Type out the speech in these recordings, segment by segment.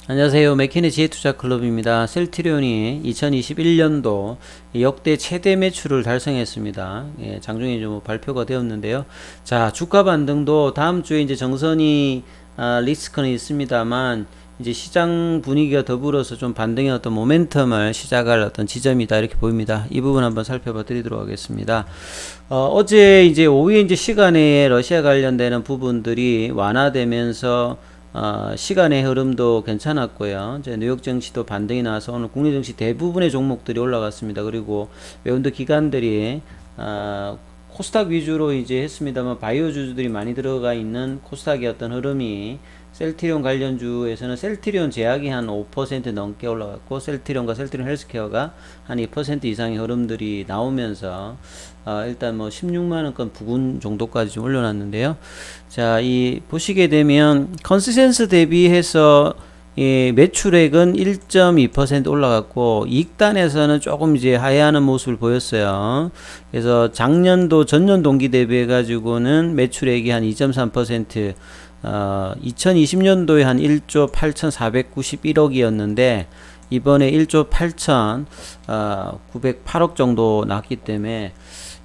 안녕하세요. 맥키니 지혜투자클럽입니다. 셀트리온이 2021년도 역대 최대 매출을 달성했습니다. 예, 장중에 좀 발표가 되었는데요. 자, 주가 반등도 다음 주에 이제 정선이 리스크는 있습니다만 이제 시장 분위기가 더불어서 좀 반등의 어떤 모멘텀을 시작할 어떤 지점이다 이렇게 보입니다. 이 부분 한번 살펴봐 드리도록 하겠습니다. 어제 이제 오후에 이제 시간에 러시아 관련되는 부분들이 완화되면서 시간의 흐름도 괜찮았고요. 이제 뉴욕 증시도 반등이 나와서 오늘 국내 증시 대부분의 종목들이 올라갔습니다. 그리고 외환도 기관들이 코스닥 위주로 이제 했습니다만 바이오주들이 많이 들어가 있는 코스닥의 어떤 흐름이 셀트리온 관련주에서는 셀트리온 제약이 한 5% 넘게 올라갔고 셀트리온과 셀트리온 헬스케어가 한 2% 이상의 흐름들이 나오면서 일단 뭐 16만원권 부근 정도까지 좀 올려놨는데요. 자, 이 보시게 되면 컨센서스 대비해서 이 매출액은 1.2% 올라갔고 이익단에서는 조금 이제 하회하는 모습을 보였어요. 그래서 작년도 전년 동기 대비해 가지고는 매출액이 한 2.3% 2020년도에 한 1조 8,491억이었는데 이번에 1조 8,908억 정도 났기 때문에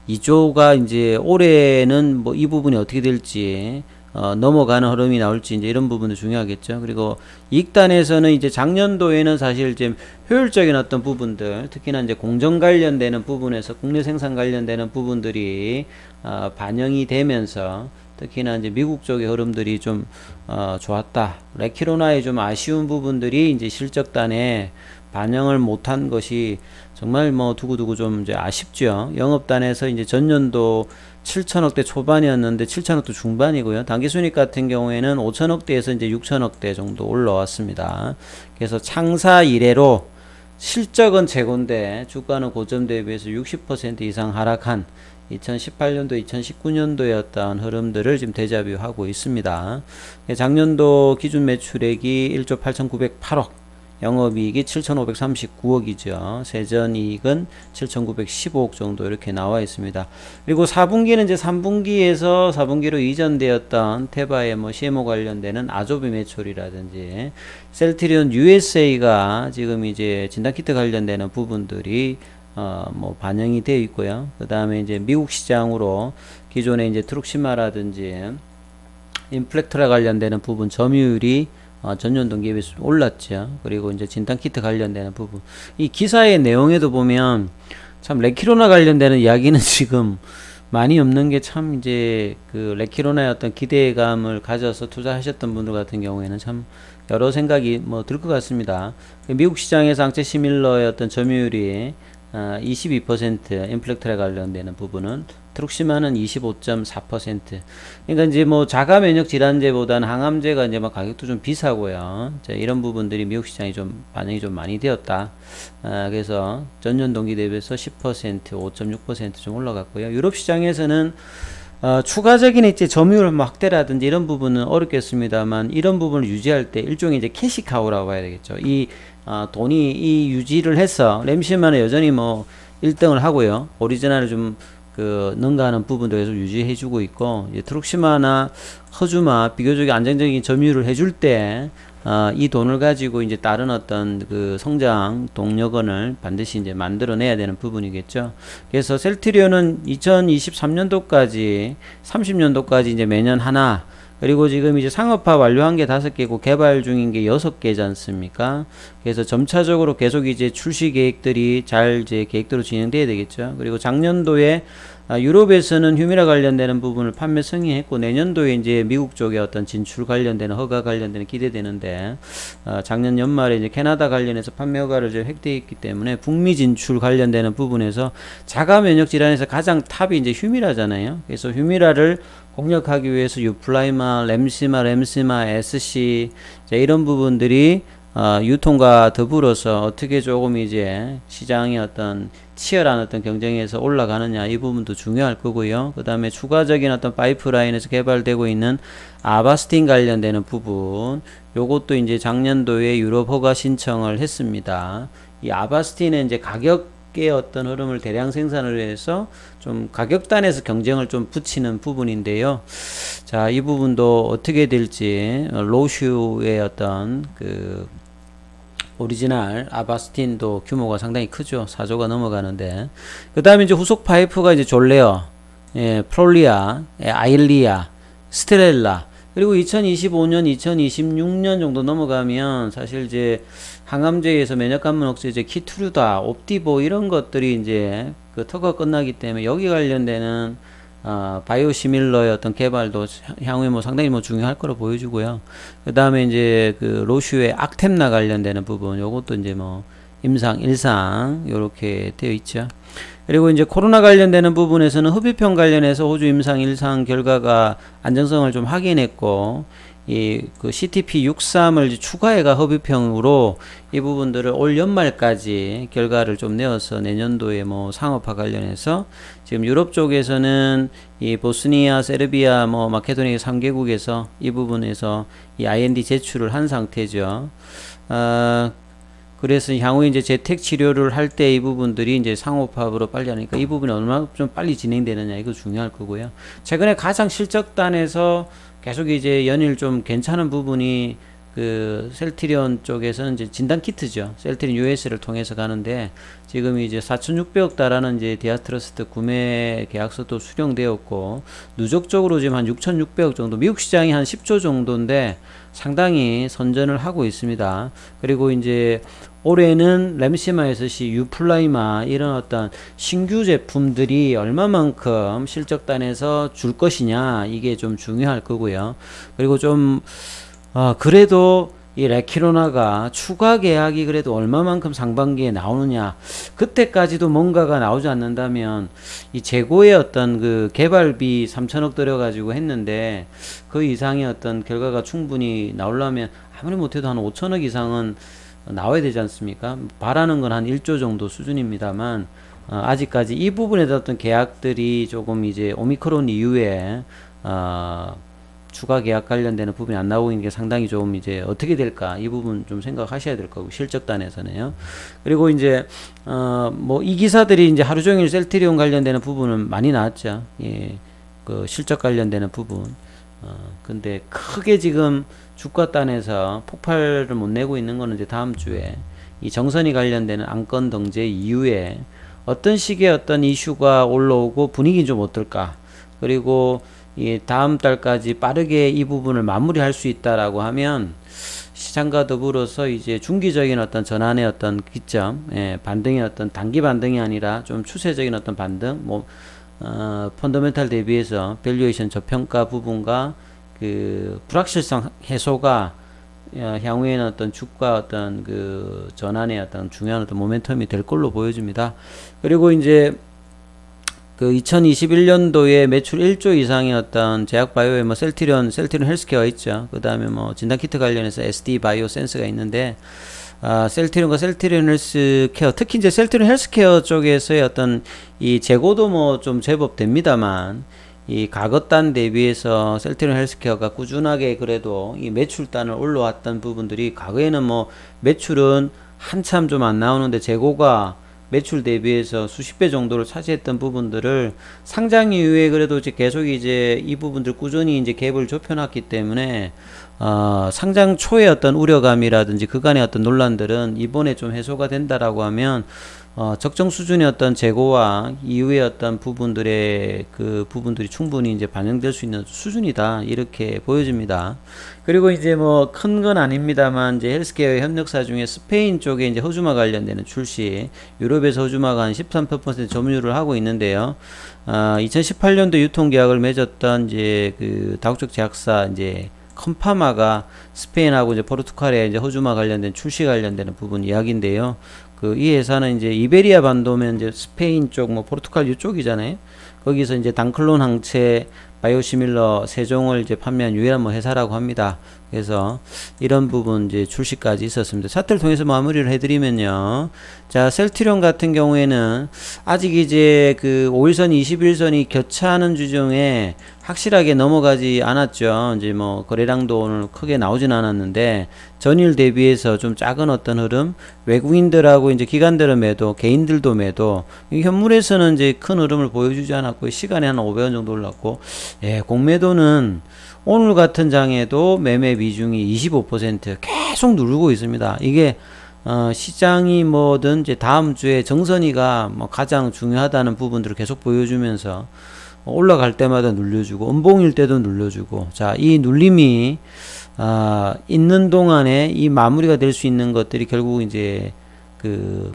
2조가 이제 올해는 뭐 이 부분이 어떻게 될지 넘어가는 흐름이 나올지 이제 이런 부분도 중요하겠죠. 그리고 이익단에서는 이제 작년도에는 사실 이제 효율적인 어떤 부분들, 특히나 이제 공정 관련되는 부분에서 국내 생산 관련되는 부분들이 반영이 되면서 특히나 이제 미국 쪽의 흐름들이 좀 좋았다. 레키로나의 좀 아쉬운 부분들이 이제 실적단에 반영을 못한 것이 정말 뭐 두고두고 좀 이제 아쉽죠. 영업단에서 이제 전년도 7천억대 초반이었는데 7천억대 중반이고요. 당기순이익 같은 경우에는 5천억대에서 이제 6천억대 정도 올라왔습니다. 그래서 창사 이래로 실적은 최고인데 주가는 고점 대비해서 60% 이상 하락한 2018년도, 2019년도의 어떤 흐름들을 지금 데자뷰하고 있습니다. 작년도 기준 매출액이 1조 8,908억, 영업이익이 7,539억이죠. 세전이익은 7,915억 정도 이렇게 나와 있습니다. 그리고 4분기는 이제 3분기에서 4분기로 이전되었던 테바의 뭐 CMO 관련되는 아조비 매출이라든지 셀트리온 USA가 지금 이제 진단키트 관련되는 부분들이 뭐 반영이 되어 있고요. 그 다음에 이제 미국 시장으로 기존에 이제 트룩시마라든지 인플렉트라 관련되는 부분 점유율이 전년 동기에 비해서 올랐죠. 그리고 이제 진단키트 관련되는 부분. 이 기사의 내용에도 보면 참 레키로나 관련되는 이야기는 지금 많이 없는 게 참 이제 그 레키로나의 어떤 기대감을 가져서 투자하셨던 분들 같은 경우에는 참 여러 생각이 뭐 들 것 같습니다. 미국 시장에서 앙체 시밀러의 어떤 점유율이 22% 인플렉트에 관련되는 부분은 트룩시마는 25.4%. 그러니까 이제 뭐 자가 면역 질환제보다는 항암제가 이제 막 가격도 좀 비싸고요. 자, 이런 부분들이 미국 시장이 좀 반영이 좀 많이 되었다. 그래서 전년 동기 대비해서 10%, 5.6% 좀 올라갔고요. 유럽 시장에서는 추가적인 이제 점유율 확대라든지 이런 부분은 어렵겠습니다만 이런 부분을 유지할 때 일종의 이제 캐시카우라고 봐야 되겠죠. 이 돈이 이 유지를 해서 램시마는 여전히 뭐 1등을 하고요. 오리지널을 좀 그 능가하는 부분도 계속 유지해주고 있고 이제 트룩시마나 허주마 비교적 안정적인 점유율을 해줄 때 이 돈을 가지고 이제 다른 어떤 그 성장 동력원을 반드시 이제 만들어내야 되는 부분이겠죠. 그래서 셀트리온은 2023년도까지 30년도까지 이제 매년 하나 그리고 지금 이제 상업화 완료한 게 5개고 개발 중인 게 6개지 않습니까? 그래서 점차적으로 계속 이제 출시 계획들이 잘 이제 계획대로 진행돼야 되겠죠. 그리고 작년도에 유럽에서는 휴미라 관련되는 부분을 판매 승인했고 내년도에 이제 미국 쪽에 어떤 진출 관련되는 허가 관련되는 기대되는데 작년 연말에 이제 캐나다 관련해서 판매 허가를 이제 획득했기 때문에 북미 진출 관련되는 부분에서 자가 면역 질환에서 가장 탑이 이제 휴미라잖아요. 그래서 휴미라를 공략하기 위해서 유플라이마, 램시마, SC 이런 부분들이 유통과 더불어서 어떻게 조금 이제 시장의 어떤 치열한 어떤 경쟁에서 올라가느냐 이 부분도 중요할 거고요. 그 다음에 추가적인 어떤 파이프라인에서 개발되고 있는 아바스틴 관련되는 부분 요것도 이제 작년도에 유럽 허가 신청을 했습니다. 이 아바스틴은 이제 가격의 어떤 흐름을 대량 생산을 해서 좀 가격단에서 경쟁을 좀 붙이는 부분인데요. 자, 이 부분도 어떻게 될지 로슈의 어떤 그 오리지널 아바스틴도 규모가 상당히 크죠. 4조가 넘어가는데. 그 다음에 이제 후속 파이프가 이제 졸레어, 예, 프롤리아, 예, 아일리아, 스테렐라. 그리고 2025년, 2026년 정도 넘어가면 사실 이제 항암제에서 면역관문 억제제 키투르다, 옵디보 이런 것들이 이제 그 특허가 끝나기 때문에 여기 관련되는 바이오시밀러의 어떤 개발도 향후에 뭐 상당히 뭐 중요할 거로 보여주고요. 그 다음에 이제 그 로슈의 악템나 관련되는 부분, 요것도 이제 뭐 임상 1상 요렇게 되어 있죠. 그리고 이제 코로나 관련되는 부분에서는 흡입형 관련해서 호주 임상 1상 결과가 안정성을 좀 확인했고, 이 그 CTP63을 추가해가 흡입형으로 이 부분들을 올 연말까지 결과를 좀 내어서 내년도에 뭐 상업화 관련해서 지금 유럽 쪽에서는 이 보스니아, 세르비아, 뭐 마케도니아 3개국에서 이 부분에서 이 IND 제출을 한 상태죠. 그래서 향후에 이제 재택 치료를 할 때 이 부분들이 이제 상호파업으로 빨리 하니까 이 부분이 얼마나 좀 빨리 진행되느냐, 이거 중요할 거고요. 최근에 가장 실적단에서 계속 이제 연일 좀 괜찮은 부분이 그 셀트리온 쪽에서는 이제 진단 키트죠. 셀트리온 US를 통해서 가는데 지금 이제 4,600억 달러는 이제 디아트러스트 구매 계약서도 수령되었고, 누적적으로 지금 한 6,600억 정도, 미국 시장이 한 10조 정도인데 상당히 선전을 하고 있습니다. 그리고 이제 올해는 램시마에서시 유플라이마 이런 어떤 신규 제품들이 얼마만큼 실적단에서 줄 것이냐, 이게 좀 중요할 거고요. 그리고 좀 그래도 이 레키로나가 추가 계약이 그래도 얼마만큼 상반기에 나오느냐, 그때까지도 뭔가가 나오지 않는다면 이 재고의 어떤 그 개발비 3천억 들여가지고 했는데 그 이상의 어떤 결과가 충분히 나오려면 아무리 못해도 한 5천억 이상은 나와야 되지 않습니까? 바라는 건 한 1조 정도 수준입니다만 아직까지 이 부분에 대한 어떤 계약들이 조금 이제 오미크론 이후에 추가 계약 관련되는 부분이 안 나오고 있는 게 상당히 좀 이제 어떻게 될까, 이 부분 좀 생각하셔야 될 거고, 실적단에서는요. 그리고 이제 뭐 이 기사들이 이제 하루 종일 셀트리온 관련되는 부분은 많이 나왔죠. 예, 그 실적 관련되는 부분. 근데 크게 지금 주가단에서 폭발을 못 내고 있는 거는 이제 다음 주에 이 정선이 관련되는 안건 등재 이후에 어떤 식의 어떤 이슈가 올라오고 분위기는 좀 어떨까, 그리고 이 다음 달까지 빠르게 이 부분을 마무리할 수 있다라고 하면 시장과 더불어서 이제 중기적인 어떤 전환의 어떤 기점, 예, 반등의 어떤 단기 반등이 아니라 좀 추세적인 어떤 반등, 뭐 펀더멘탈 대비해서 밸류에이션 저평가 부분과 그 불확실성 해소가 향후에는 어떤 주가 어떤 그 전환의 어떤 중요한 어떤 모멘텀이 될 걸로 보여집니다. 그리고 이제 그 2021년도에 매출 1조 이상의 어떤 제약바이오에 뭐 셀트리온 헬스케어 있죠. 그 다음에 뭐 진단키트 관련해서 SD 바이오 센스가 있는데, 셀트리온과 셀트리온 헬스케어, 특히 이제 셀트리온 헬스케어 쪽에서의 어떤 이 재고도 뭐 좀 제법 됩니다만, 이 과거단 대비해서 셀트리온 헬스케어가 꾸준하게 그래도 이 매출단을 올라왔던 부분들이, 과거에는 뭐 매출은 한참 좀 안 나오는데 재고가 매출 대비해서 수십 배 정도를 차지했던 부분들을 상장 이후에 그래도 이제 계속 이제 이 부분들 꾸준히 이제 갭을 좁혀놨기 때문에 상장 초의 어떤 우려감이라든지 그간의 어떤 논란들은 이번에 좀 해소가 된다라고 하면 적정 수준의 어떤 재고와 이후의 어떤 부분들의 그 부분들이 충분히 이제 반영될 수 있는 수준이다, 이렇게 보여집니다. 그리고 이제 뭐 큰 건 아닙니다만 이제 헬스케어 협력사 중에 스페인 쪽에 이제 허주마 관련되는 출시, 유럽에서 허주마가 한 13% 점유율을 하고 있는데요. 2018년도 유통계약을 맺었던 이제 그 다국적 제약사 이제 컴파마가 스페인하고 이제 포르투갈에 이제 허주마 관련된 출시 관련되는 부분 이야기인데요. 그 이 회사는 이제 이베리아 반도면 이제 스페인 쪽, 뭐 포르투갈 이쪽이잖아요. 거기서 이제 단클론 항체 바이오시밀러 세종을 이제 판매한 유일한 뭐 회사라고 합니다. 그래서 이런 부분 이제 출시까지 있었습니다. 차트를 통해서 마무리를 해드리면요. 자, 셀트리온 같은 경우에는 아직 이제 그 5일선, 21선이 교차하는 주중에 확실하게 넘어가지 않았죠. 이제 뭐 거래량도 오늘 크게 나오진 않았는데 전일 대비해서 좀 작은 어떤 흐름, 외국인들하고 이제 기관들은 매도, 개인들도 매도, 현물에서는 이제 큰 흐름을 보여주지 않았고 시간에 한 500원 정도 올랐고, 예, 공매도는 오늘 같은 장에도 매매 비중이 25% 계속 누르고 있습니다. 이게 시장이 뭐든 이제 다음 주에 정선이가 뭐 가장 중요하다는 부분들을 계속 보여주면서 올라갈 때마다 눌려주고 음봉일 때도 눌려주고, 자, 이 눌림이 있는 동안에 이 마무리가 될 수 있는 것들이 결국 이제 그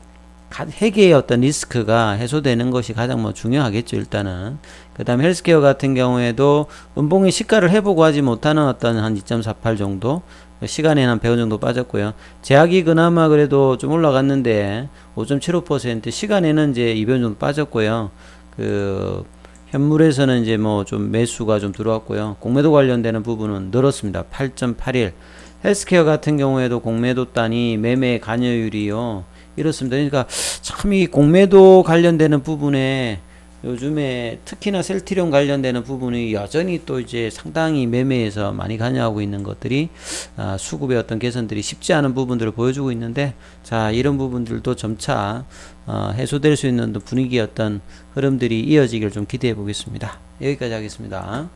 회계의 어떤 리스크가 해소되는 것이 가장 뭐 중요하겠죠. 일단은 그 다음에 헬스케어 같은 경우에도 음봉의 시가를 해보고 하지 못하는 어떤 한 2.48 정도, 시간에는 한 100원 정도 빠졌고요. 제약이 그나마 그래도 좀 올라갔는데 5.75%, 시간에는 이제 200원 정도 빠졌고요. 그 현물에서는 이제 뭐 좀 매수가 좀 들어왔고요. 공매도 관련되는 부분은 늘었습니다. 8.81. 헬스케어 같은 경우에도 공매도 단위 매매 관여율이요, 이렇습니다. 그러니까 참 이 공매도 관련되는 부분에 요즘에 특히나 셀트리온 관련되는 부분이 여전히 또 이제 상당히 매매에서 많이 관여하고 있는 것들이 수급의 어떤 개선들이 쉽지 않은 부분들을 보여주고 있는데, 자, 이런 부분들도 점차 해소될 수 있는 분위기의 어떤 흐름들이 이어지길 좀 기대해 보겠습니다. 여기까지 하겠습니다.